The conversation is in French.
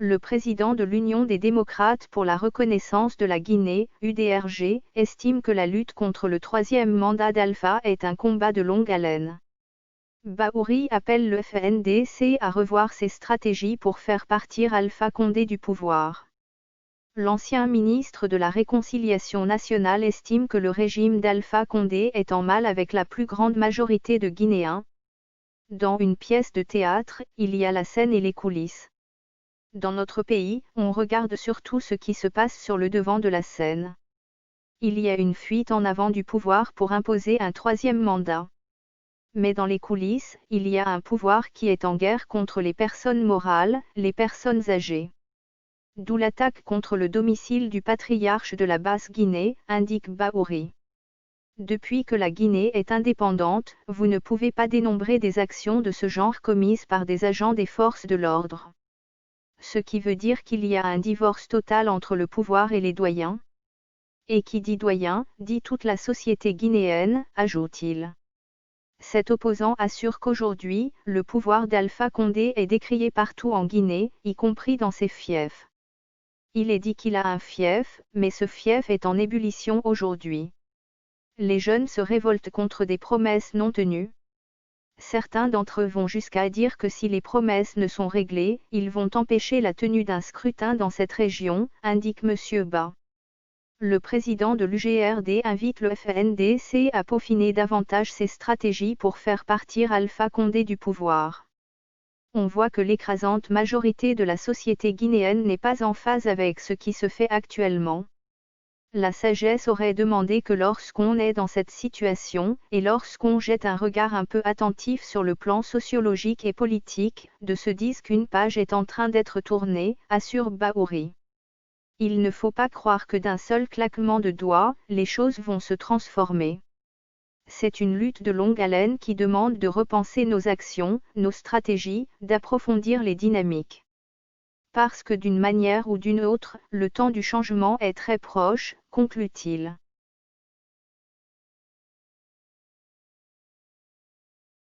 Le président de l'Union des démocrates pour la reconnaissance de la Guinée, UDRG, estime que la lutte contre le troisième mandat d'Alpha est un combat de longue haleine. Bahouri appelle le FNDC à revoir ses stratégies pour faire partir Alpha Condé du pouvoir. L'ancien ministre de la Réconciliation nationale estime que le régime d'Alpha Condé est en mal avec la plus grande majorité de Guinéens. Dans une pièce de théâtre, il y a la scène et les coulisses. Dans notre pays, on regarde surtout ce qui se passe sur le devant de la scène. Il y a une fuite en avant du pouvoir pour imposer un troisième mandat. Mais dans les coulisses, il y a un pouvoir qui est en guerre contre les personnes morales, les personnes âgées. D'où l'attaque contre le domicile du patriarche de la Basse-Guinée, indique Bahouri. Depuis que la Guinée est indépendante, vous ne pouvez pas dénombrer des actions de ce genre commises par des agents des forces de l'ordre. Ce qui veut dire qu'il y a un divorce total entre le pouvoir et les doyens. Et qui dit doyen, dit toute la société guinéenne, ajoute-t-il. Cet opposant assure qu'aujourd'hui, le pouvoir d'Alpha Condé est décrié partout en Guinée, y compris dans ses fiefs. Il est dit qu'il a un fief, mais ce fief est en ébullition aujourd'hui. Les jeunes se révoltent contre des promesses non tenues. Certains d'entre eux vont jusqu'à dire que si les promesses ne sont réglées, ils vont empêcher la tenue d'un scrutin dans cette région, indique M. Ba. Le président de l'UGRD invite le FNDC à peaufiner davantage ses stratégies pour faire partir Alpha Condé du pouvoir. On voit que l'écrasante majorité de la société guinéenne n'est pas en phase avec ce qui se fait actuellement. La sagesse aurait demandé que lorsqu'on est dans cette situation, et lorsqu'on jette un regard un peu attentif sur le plan sociologique et politique, de se dire qu'une page est en train d'être tournée, assure Bahouri. Il ne faut pas croire que d'un seul claquement de doigts, les choses vont se transformer. C'est une lutte de longue haleine qui demande de repenser nos actions, nos stratégies, d'approfondir les dynamiques. Parce que d'une manière ou d'une autre, le temps du changement est très proche, conclut-il.